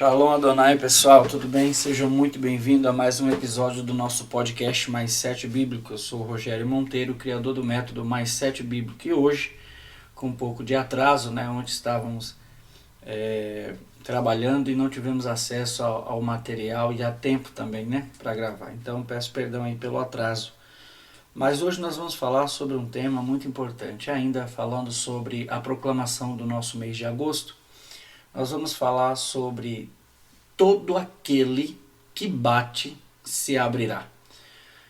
Shalom Adonai, pessoal, tudo bem? Sejam muito bem-vindos a mais um episódio do nosso podcast Mais 7 Bíblico. Eu sou o Rogério Monteiro, criador do método Mais 7 Bíblico, e hoje, com um pouco de atraso, onde estávamos trabalhando e não tivemos acesso ao material e a tempo também, para gravar. Então, peço perdão aí pelo atraso. Mas hoje nós vamos falar sobre um tema muito importante, ainda falando sobre a proclamação do nosso mês de agosto. Nós vamos falar sobre todo aquele que bate se abrirá.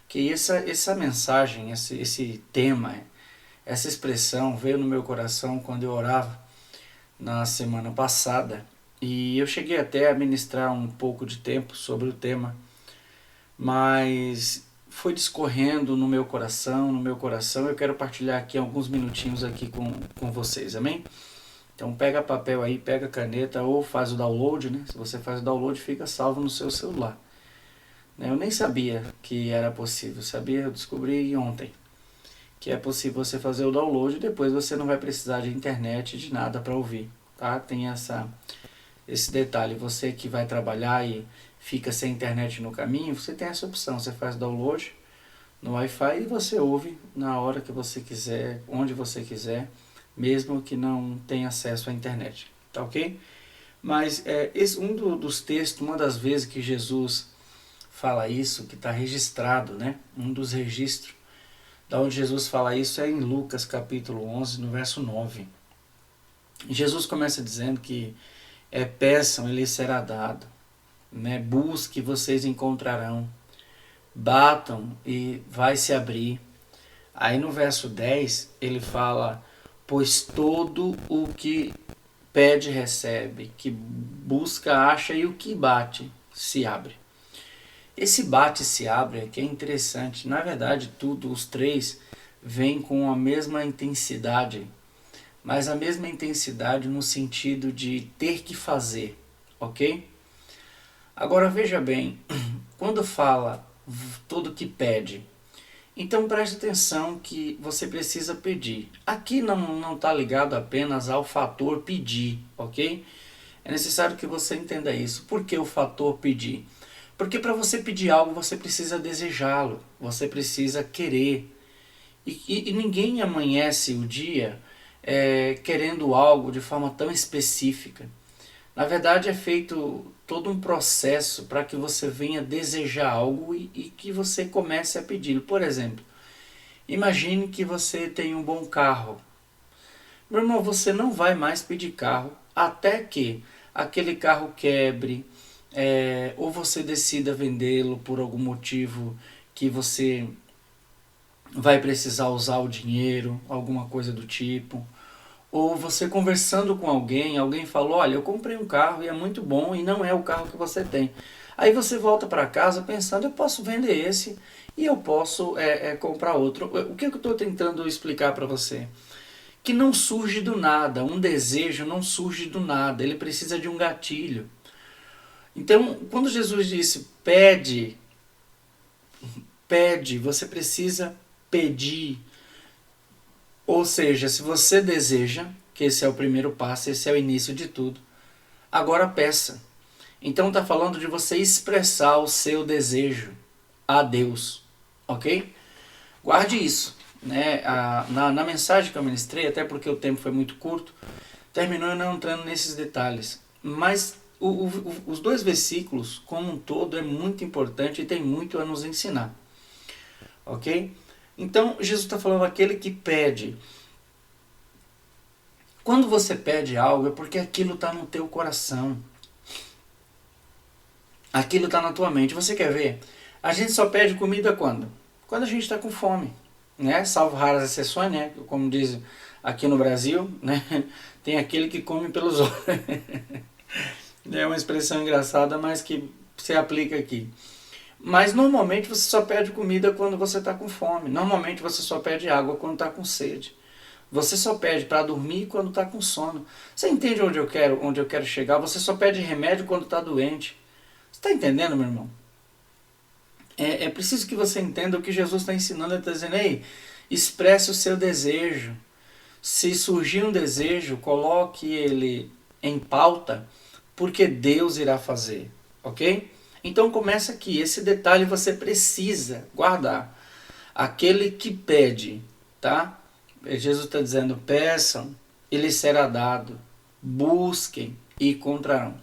Que essa mensagem, esse tema, essa expressão veio no meu coração quando eu orava na semana passada. E eu cheguei até a ministrar um pouco de tempo sobre o tema, mas foi discorrendo no meu coração. Eu quero partilhar aqui alguns minutinhos aqui com vocês, amém? Então pega papel aí, pega caneta ou faz o download, Se você faz o download, fica salvo no seu celular. Eu nem sabia que era possível, eu descobri ontem que é possível você fazer o download e depois você não vai precisar de internet, de nada para ouvir, tá? Tem esse detalhe, você que vai trabalhar e fica sem internet no caminho, você tem essa opção, você faz download no Wi-Fi e você ouve na hora que você quiser, onde você quiser, mesmo que não tenha acesso à internet, tá ok? Mas dos textos, uma das vezes que Jesus fala isso, que está registrado, um dos registros, da onde Jesus fala isso é em Lucas capítulo 11, no verso 9. Jesus começa dizendo que peçam e lhes será dado, busque e vocês encontrarão, batam e vai se abrir. Aí no verso 10 ele fala: pois todo o que pede recebe, que busca acha e o que bate se abre. Esse bate se abre aqui é interessante. Na verdade, os três vêm com a mesma intensidade, mas a mesma intensidade no sentido de ter que fazer, ok? Agora veja bem, quando fala todo que pede, então preste atenção que você precisa pedir. Aqui não está ligado apenas ao fator pedir, ok? É necessário que você entenda isso. Por que o fator pedir? Porque para você pedir algo, você precisa desejá-lo, você precisa querer. E ninguém amanhece o dia querendo algo de forma tão específica. Na verdade, é feito todo um processo para que você venha desejar algo e que você comece a pedir. Por exemplo, imagine que você tem um bom carro. Meu irmão, você não vai mais pedir carro até que aquele carro quebre, ou você decida vendê-lo por algum motivo que você vai precisar usar o dinheiro, alguma coisa do tipo. Ou você conversando com alguém falou: olha, eu comprei um carro e é muito bom e não é o carro que você tem. Aí você volta para casa pensando: eu posso vender esse e eu posso comprar outro. O que eu estou tentando explicar para você? Que não surge do nada, um desejo não surge do nada, ele precisa de um gatilho. Então, quando Jesus disse pede, você precisa pedir. Ou seja, se você deseja, que esse é o primeiro passo, esse é o início de tudo, agora peça. Então está falando de você expressar o seu desejo a Deus, ok? Guarde isso. Na mensagem que eu ministrei, até porque o tempo foi muito curto, terminou não entrando nesses detalhes. Mas os dois versículos, como um todo, é muito importante e tem muito a nos ensinar, ok? Então, Jesus está falando aquele que pede. Quando você pede algo, é porque aquilo está no teu coração. Aquilo está na tua mente. Você quer ver? A gente só pede comida quando? Quando a gente está com fome, Salvo raras exceções, Como diz aqui no Brasil, Tem aquele que come pelos olhos. É uma expressão engraçada, mas que se aplica aqui. Mas normalmente você só pede comida quando você está com fome. Normalmente você só pede água quando está com sede. Você só pede para dormir quando está com sono. Você entende onde eu quero chegar? Você só pede remédio quando está doente. Você está entendendo, meu irmão? É preciso que você entenda o que Jesus está ensinando. Ele está dizendo: ei, expresse o seu desejo. Se surgir um desejo, coloque ele em pauta porque Deus irá fazer, ok? Então começa aqui, esse detalhe você precisa guardar. Aquele que pede, tá? Jesus está dizendo, peçam, e lhes será dado, busquem e encontrarão.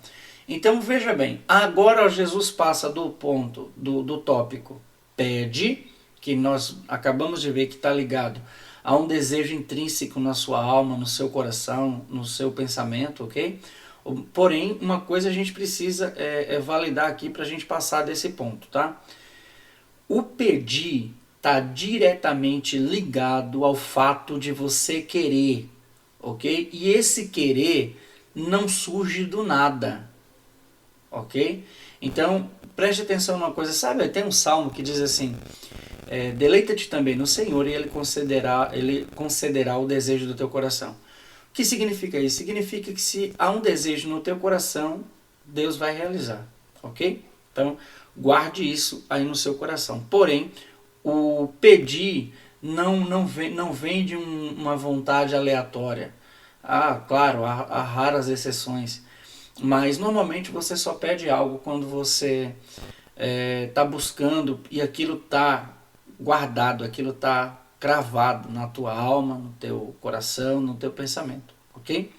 Então veja bem, agora Jesus passa do ponto, do tópico pede, que nós acabamos de ver que está ligado a um desejo intrínseco na sua alma, no seu coração, no seu pensamento, ok? Porém, uma coisa a gente precisa validar aqui para a gente passar desse ponto, tá? O pedir está diretamente ligado ao fato de você querer, ok? E esse querer não surge do nada, ok? Então, preste atenção numa coisa, sabe? Tem um salmo que diz assim, deleita-te também no Senhor e Ele concederá o desejo do teu coração. O que significa isso? Significa que se há um desejo no teu coração, Deus vai realizar, ok? Então, guarde isso aí no seu coração. Porém, o pedir não vem de uma vontade aleatória. Ah, claro, há raras exceções. Mas normalmente você só pede algo quando você está buscando e aquilo está guardado, aquilo está cravado na tua alma, no teu coração, no teu pensamento, ok?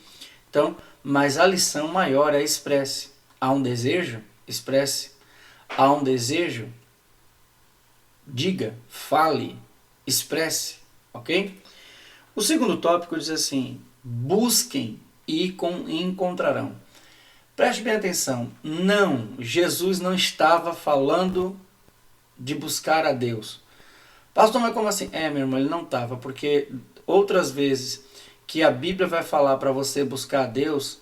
Então, mas a lição maior é expresse. Há um desejo? Expresse. Há um desejo? Diga, fale, expresse, ok? O segundo tópico diz assim, busquem e encontrarão. Preste bem atenção, não, Jesus não estava falando de buscar a Deus. Pastor, mas como assim? Meu irmão, ele não estava, porque outras vezes que a Bíblia vai falar para você buscar a Deus,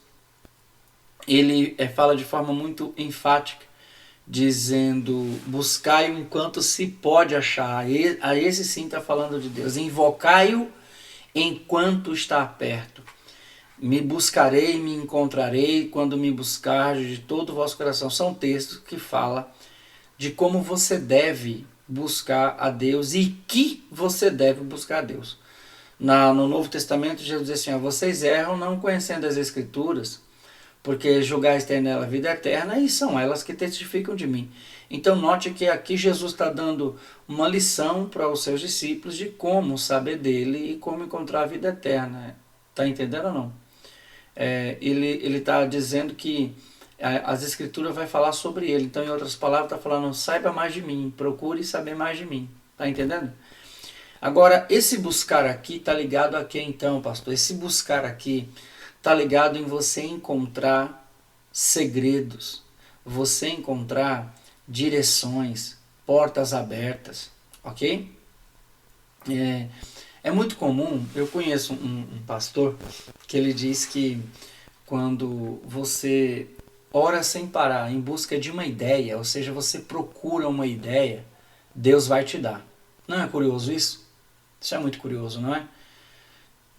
ele fala de forma muito enfática, dizendo, buscai-o enquanto se pode achar. A esse sim está falando de Deus. Invocai-o enquanto está perto. Me buscarei, me encontrarei quando me buscardes de todo o vosso coração. São textos que falam de como você deve buscar a Deus e que você deve buscar a Deus. No Novo Testamento, Jesus diz assim, vocês erram não conhecendo as Escrituras, porque julgais ter nela a vida eterna e são elas que testificam de mim. Então note que aqui Jesus está dando uma lição para os seus discípulos de como saber dele e como encontrar a vida eterna. Está entendendo ou não? Ele está dizendo que as Escrituras vai falar sobre ele. Então, em outras palavras, está falando, saiba mais de mim, procure saber mais de mim. Está entendendo? Agora, esse buscar aqui está ligado a quê então, pastor? Esse buscar aqui está ligado em você encontrar segredos, você encontrar direções, portas abertas, ok? É muito comum, eu conheço um pastor que ele diz que quando você ora sem parar em busca de uma ideia, ou seja, você procura uma ideia, Deus vai te dar. Não é curioso isso? Isso é muito curioso, não é?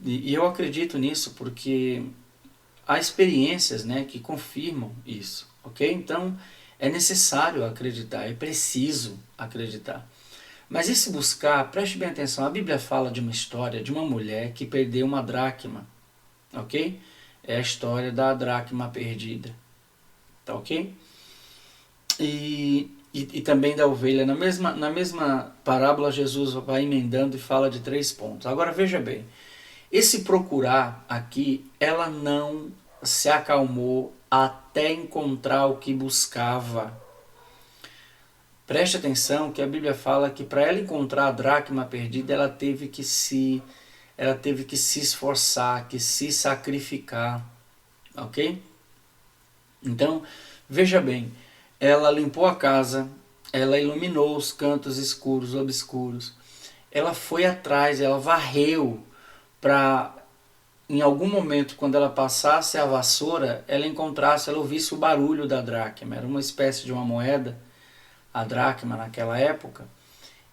E eu acredito nisso porque há experiências, né, que confirmam isso, ok? Então é necessário acreditar, é preciso acreditar. Mas esse buscar, preste bem atenção, a Bíblia fala de uma história de uma mulher que perdeu uma dracma, ok? É a história da dracma perdida, tá ok? E também da ovelha. Na mesma parábola, Jesus vai emendando e fala de 3 pontos. Agora veja bem, esse procurar aqui, ela não se acalmou até encontrar o que buscava. Preste atenção que a Bíblia fala que para ela encontrar a dracma perdida, ela teve que se esforçar, que se sacrificar, ok? Então, veja bem, ela limpou a casa, ela iluminou os cantos escuros, obscuros, ela foi atrás, ela varreu para, em algum momento, quando ela passasse a vassoura, ela ouvisse o barulho da dracma. Era uma espécie de uma moeda, a dracma naquela época,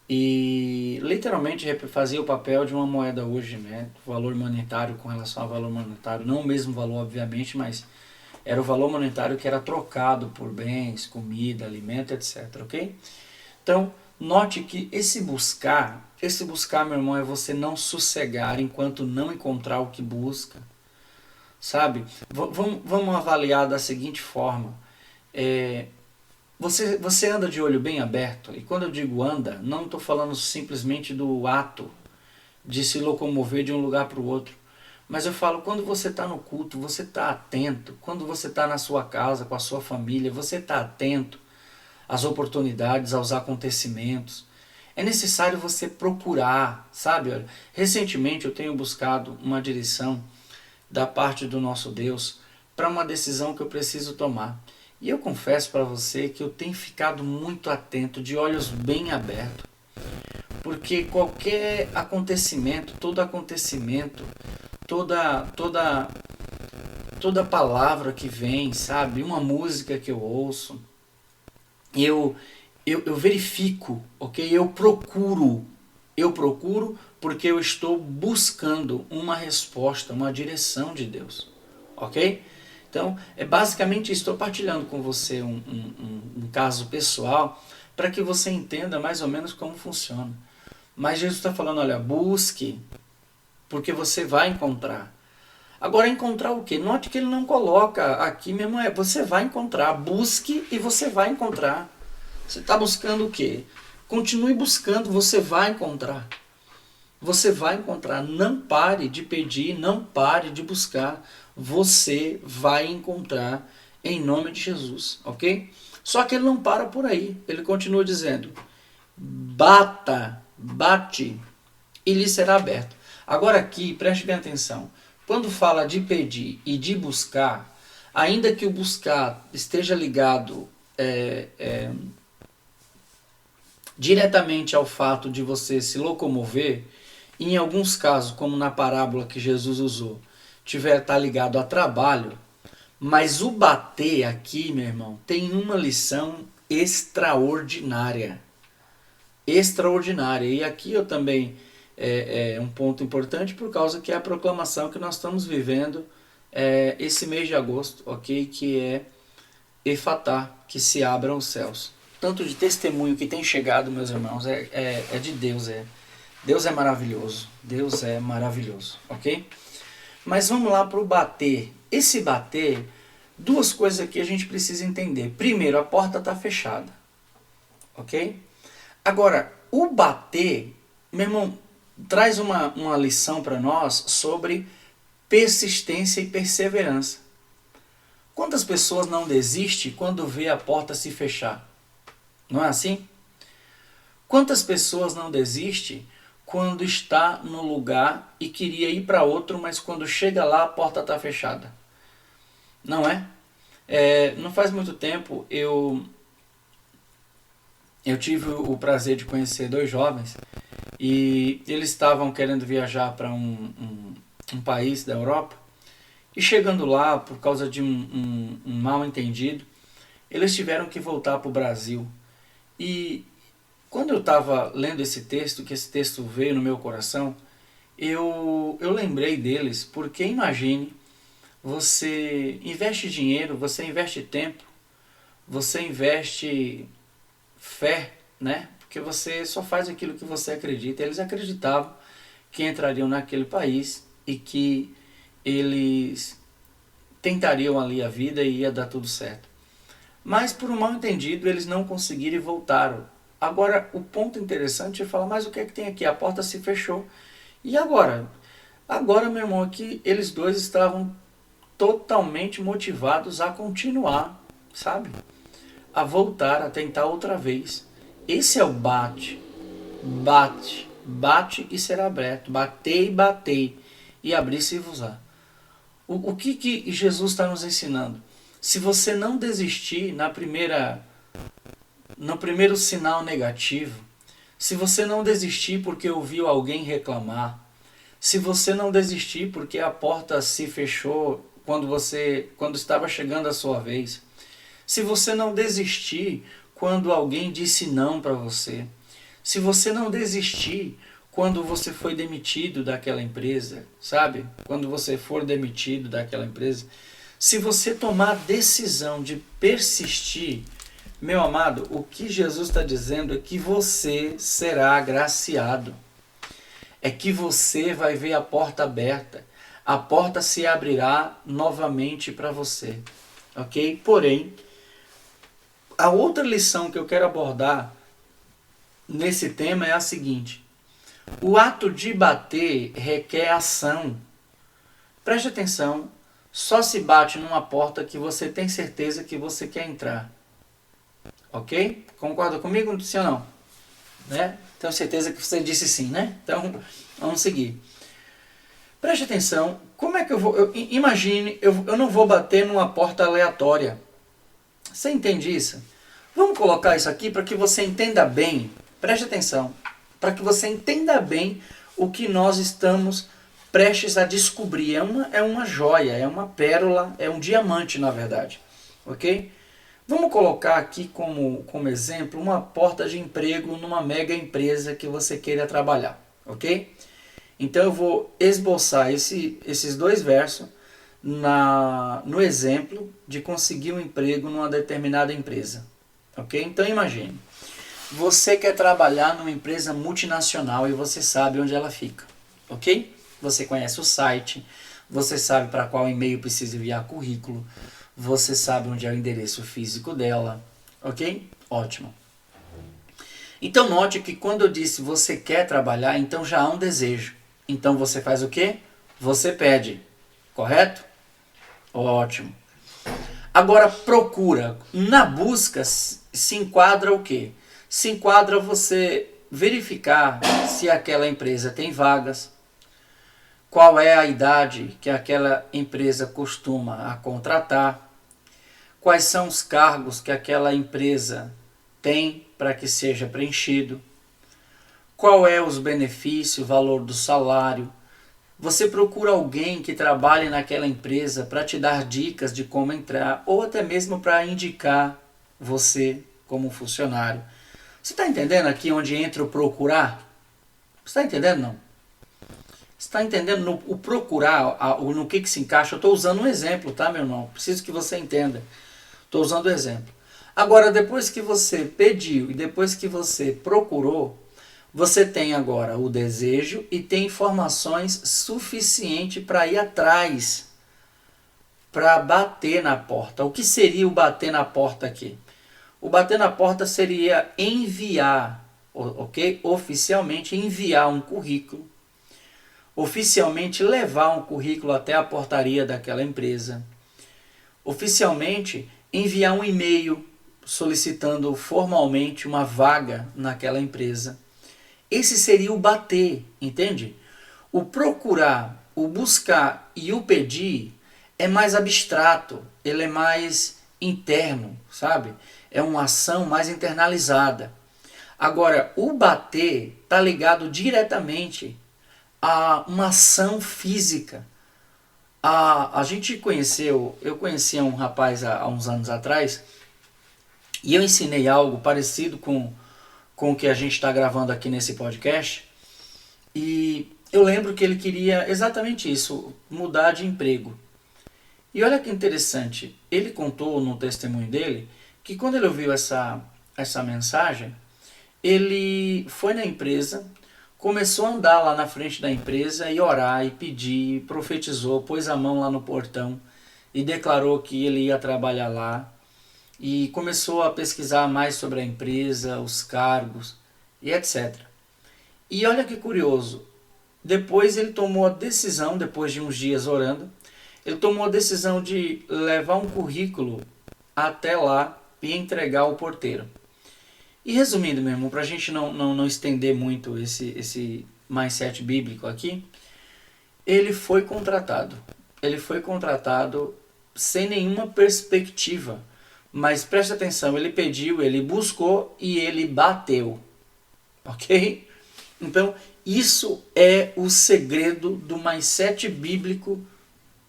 e literalmente fazia o papel de uma moeda hoje, né? Valor monetário com relação ao valor monetário, não o mesmo valor obviamente, mas era o valor monetário que era trocado por bens, comida, alimento, etc, ok? Então, note que esse buscar, meu irmão, é você não sossegar enquanto não encontrar o que busca. sabe? Vamos avaliar da seguinte forma. Você anda de olho bem aberto, e quando eu digo anda, não estou falando simplesmente do ato de se locomover de um lugar para o outro, mas eu falo, quando você está no culto, você está atento, quando você está na sua casa, com a sua família, você está atento às oportunidades, aos acontecimentos. É necessário você procurar, sabe? Olha, recentemente eu tenho buscado uma direção da parte do nosso Deus para uma decisão que eu preciso tomar. E eu confesso para você que eu tenho ficado muito atento, de olhos bem abertos, porque qualquer acontecimento, toda palavra que vem, sabe, uma música que eu ouço, eu verifico, ok? Eu procuro porque eu estou buscando uma resposta, uma direção de Deus, ok? Então, é basicamente isso. Estou partilhando com você um caso pessoal para que você entenda mais ou menos como funciona. Mas Jesus está falando, olha, busque, porque você vai encontrar. Agora, encontrar o quê? Note que ele não coloca aqui mesmo, você vai encontrar. Busque e você vai encontrar. Você está buscando o quê? Continue buscando, você vai encontrar. Você vai encontrar. Não pare de pedir, não pare de buscar. Você vai encontrar em nome de Jesus, ok? Só que ele não para por aí. Ele continua dizendo, bate, e lhe será aberto. Agora aqui, preste bem atenção. Quando fala de pedir e de buscar, ainda que o buscar esteja ligado diretamente ao fato de você se locomover, e em alguns casos, como na parábola que Jesus usou, tá ligado a trabalho, mas o bater aqui, meu irmão, tem uma lição extraordinária. Extraordinária. E aqui eu também um ponto importante, por causa que é a proclamação que nós estamos vivendo esse mês de agosto, ok? Que é Efatá, que se abram os céus. Tanto de testemunho que tem chegado, meus irmãos, é de Deus. Deus é maravilhoso. Deus é maravilhoso, ok? Mas vamos lá para o bater. Esse bater, duas coisas aqui a gente precisa entender. Primeiro, a porta está fechada, ok? Agora, o bater, meu irmão, traz uma lição para nós sobre persistência e perseverança. Quantas pessoas não desistem quando vê a porta se fechar? Não é assim? Quantas pessoas não desistem quando está no lugar e queria ir para outro, mas quando chega lá a porta está fechada? Não é? Não faz muito tempo eu tive o prazer de conhecer dois jovens e eles estavam querendo viajar para um país da Europa, e chegando lá, por causa de um mal entendido, eles tiveram que voltar para o Brasil. E quando eu estava lendo esse texto, que esse texto veio no meu coração, eu lembrei deles, porque imagine, você investe dinheiro, você investe tempo, você investe fé, né? Porque você só faz aquilo que você acredita. Eles acreditavam que entrariam naquele país e que eles tentariam ali a vida e ia dar tudo certo. Mas por um mal entendido eles não conseguiram e voltaram. Agora o ponto interessante é falar, mas o que é que tem aqui? A porta se fechou. E agora? Agora, meu irmão, aqui eles dois estavam totalmente motivados a continuar, sabe? A voltar, a tentar outra vez. Esse é o bate. Bate e será aberto. Batei e abri-se-vos-á. O que Jesus está nos ensinando? Se você não desistir no primeiro sinal negativo, se você não desistir porque ouviu alguém reclamar, se você não desistir porque a porta se fechou quando estava chegando a sua vez, se você não desistir quando alguém disse não para você, se você não desistir quando você foi demitido daquela empresa, sabe? Quando você for demitido daquela empresa, se você tomar a decisão de persistir, meu amado, o que Jesus está dizendo é que você será agraciado. É que você vai ver a porta aberta. a porta se abrirá novamente para você, ok? Porém, a outra lição que eu quero abordar nesse tema é a seguinte: o ato de bater requer ação. Preste atenção, só se bate numa porta que você tem certeza que você quer entrar, ok? Concorda comigo, sim ou não? Né? Tenho certeza que você disse sim, né? Então, vamos seguir. Preste atenção, como é que eu vou... imagine, eu não vou bater numa porta aleatória. Você entende isso? Vamos colocar isso aqui para que você entenda bem. Preste atenção. Para que você entenda bem o que nós estamos prestes a descobrir. É uma joia, é uma pérola, é um diamante, na verdade. Ok? Vamos colocar aqui como exemplo uma porta de emprego numa mega empresa que você queira trabalhar. Ok? Então eu vou esboçar esses dois versos no exemplo de conseguir um emprego numa determinada empresa. Ok? Então imagine, você quer trabalhar numa empresa multinacional e você sabe onde ela fica. Ok? Você conhece o site, você sabe para qual e-mail precisa enviar currículo, você sabe onde é o endereço físico dela. Ok? Ótimo. Então note que quando eu disse você quer trabalhar, então já há um desejo. Então você faz o quê? Você pede. Correto? Ótimo. Agora procura. Na busca se enquadra o quê? Se enquadra você verificar se aquela empresa tem vagas, qual é a idade que aquela empresa costuma a contratar, quais são os cargos que aquela empresa tem para que seja preenchido, qual é os benefícios, o valor do salário. Você procura alguém que trabalhe naquela empresa para te dar dicas de como entrar ou até mesmo para indicar você como funcionário. Você está entendendo aqui onde entra o procurar? Você está entendendo não? Você está entendendo o procurar, no que se encaixa? Eu estou usando um exemplo, tá, meu irmão? Preciso que você entenda. Estou usando o exemplo. Agora, depois que você pediu e depois que você procurou, você tem agora o desejo e tem informações suficientes para ir atrás, para bater na porta. O que seria o bater na porta aqui? O bater na porta seria enviar, ok? Oficialmente enviar um currículo, oficialmente levar um currículo até a portaria daquela empresa, oficialmente enviar um e-mail solicitando formalmente uma vaga naquela empresa. Esse seria o bater, entende? O procurar, o buscar e o pedir é mais abstrato, ele é mais interno, sabe? É uma ação mais internalizada. Agora, o bater está ligado diretamente a uma ação física. A gente eu conhecia um rapaz há uns anos atrás e eu ensinei algo parecido com o que a gente está gravando aqui nesse podcast. E eu lembro que ele queria exatamente isso, mudar de emprego. E olha que interessante, ele contou no testemunho dele que quando ele ouviu essa mensagem, ele foi na empresa, começou a andar lá na frente da empresa e orar e pedir, profetizou, pôs a mão lá no portão e declarou que ele ia trabalhar lá. E começou a pesquisar mais sobre a empresa, os cargos e etc. E olha que curioso, depois ele tomou a decisão, depois de uns dias orando, ele tomou a decisão de levar um currículo até lá e entregar ao porteiro. E resumindo, meu irmão, para a gente não estender muito esse mindset bíblico aqui, ele foi contratado. Ele foi contratado sem nenhuma perspectiva. Mas preste atenção, ele pediu, ele buscou e ele bateu. Ok? Então, isso é o segredo do mindset bíblico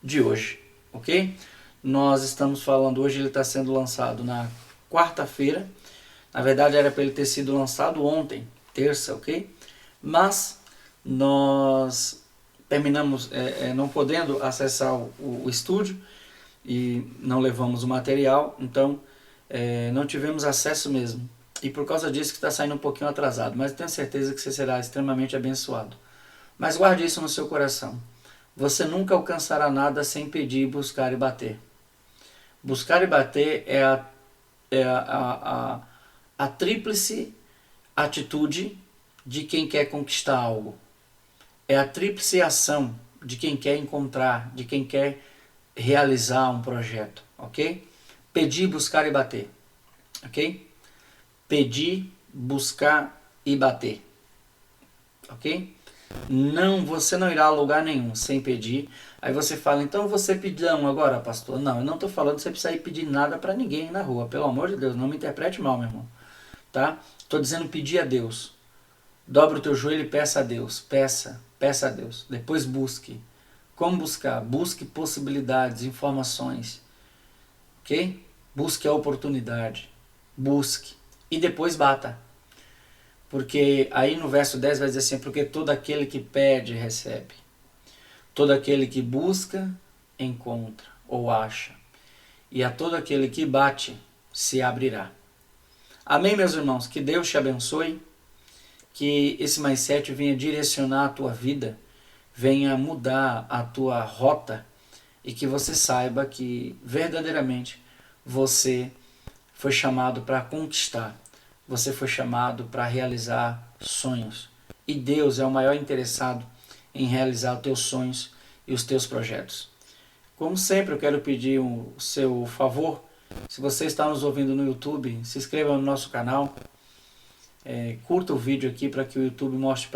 de hoje. Ok? Nós estamos falando hoje, ele está sendo lançado na quarta-feira. Na verdade, era para ele ter sido lançado ontem, terça, ok? Mas nós terminamos não podendo acessar o estúdio e não levamos o material, então não tivemos acesso mesmo. E por causa disso que está saindo um pouquinho atrasado, mas tenho certeza que você será extremamente abençoado. Mas guarde isso no seu coração. Você nunca alcançará nada sem pedir, buscar e bater. Buscar e bater é a tríplice atitude de quem quer conquistar algo. É a tríplice ação de quem quer encontrar, de quem quer realizar um projeto, ok? Pedir, buscar e bater, ok? Pedir, buscar e bater, ok? Não, você não irá a lugar nenhum sem pedir. Aí você fala, então você pedão agora, pastor? Não, eu não estou falando que você precisa ir pedir nada para ninguém na rua. Pelo amor de Deus, não me interprete mal, meu irmão. Tá? Estou dizendo pedir a Deus. Dobre o teu joelho e peça a Deus. Peça a Deus. Depois busque. Como buscar? Busque possibilidades, informações. Ok? Busque a oportunidade. Busque. E depois bata. Porque aí no verso 10 vai dizer assim, porque todo aquele que pede, recebe. Todo aquele que busca, encontra ou acha. E a todo aquele que bate, se abrirá. Amém, meus irmãos? Que Deus te abençoe. Que esse mais 7 venha direcionar a tua vida, venha mudar a tua rota e que você saiba que verdadeiramente você foi chamado para conquistar. Você foi chamado para realizar sonhos. E Deus é o maior interessado em realizar os teus sonhos e os teus projetos. Como sempre, eu quero pedir o seu favor. Se você está nos ouvindo no YouTube, se inscreva no nosso canal. Curta o vídeo aqui para que o YouTube mostre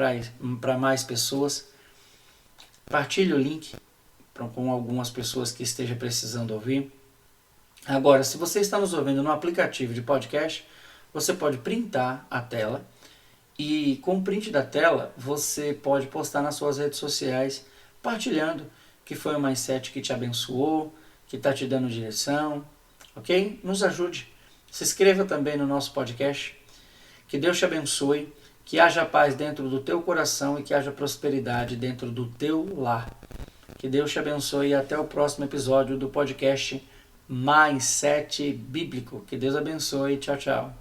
para mais pessoas. Partilhe o link com algumas pessoas que estejam precisando ouvir. Agora, se você está nos ouvindo no aplicativo de podcast, você pode printar a tela e com o print da tela você pode postar nas suas redes sociais partilhando que foi o mais 7 que te abençoou, que está te dando direção, ok? Nos ajude. Se inscreva também no nosso podcast. Que Deus te abençoe, que haja paz dentro do teu coração e que haja prosperidade dentro do teu lar. Que Deus te abençoe e até o próximo episódio do podcast Mais 7 Bíblico. Que Deus abençoe. Tchau, tchau.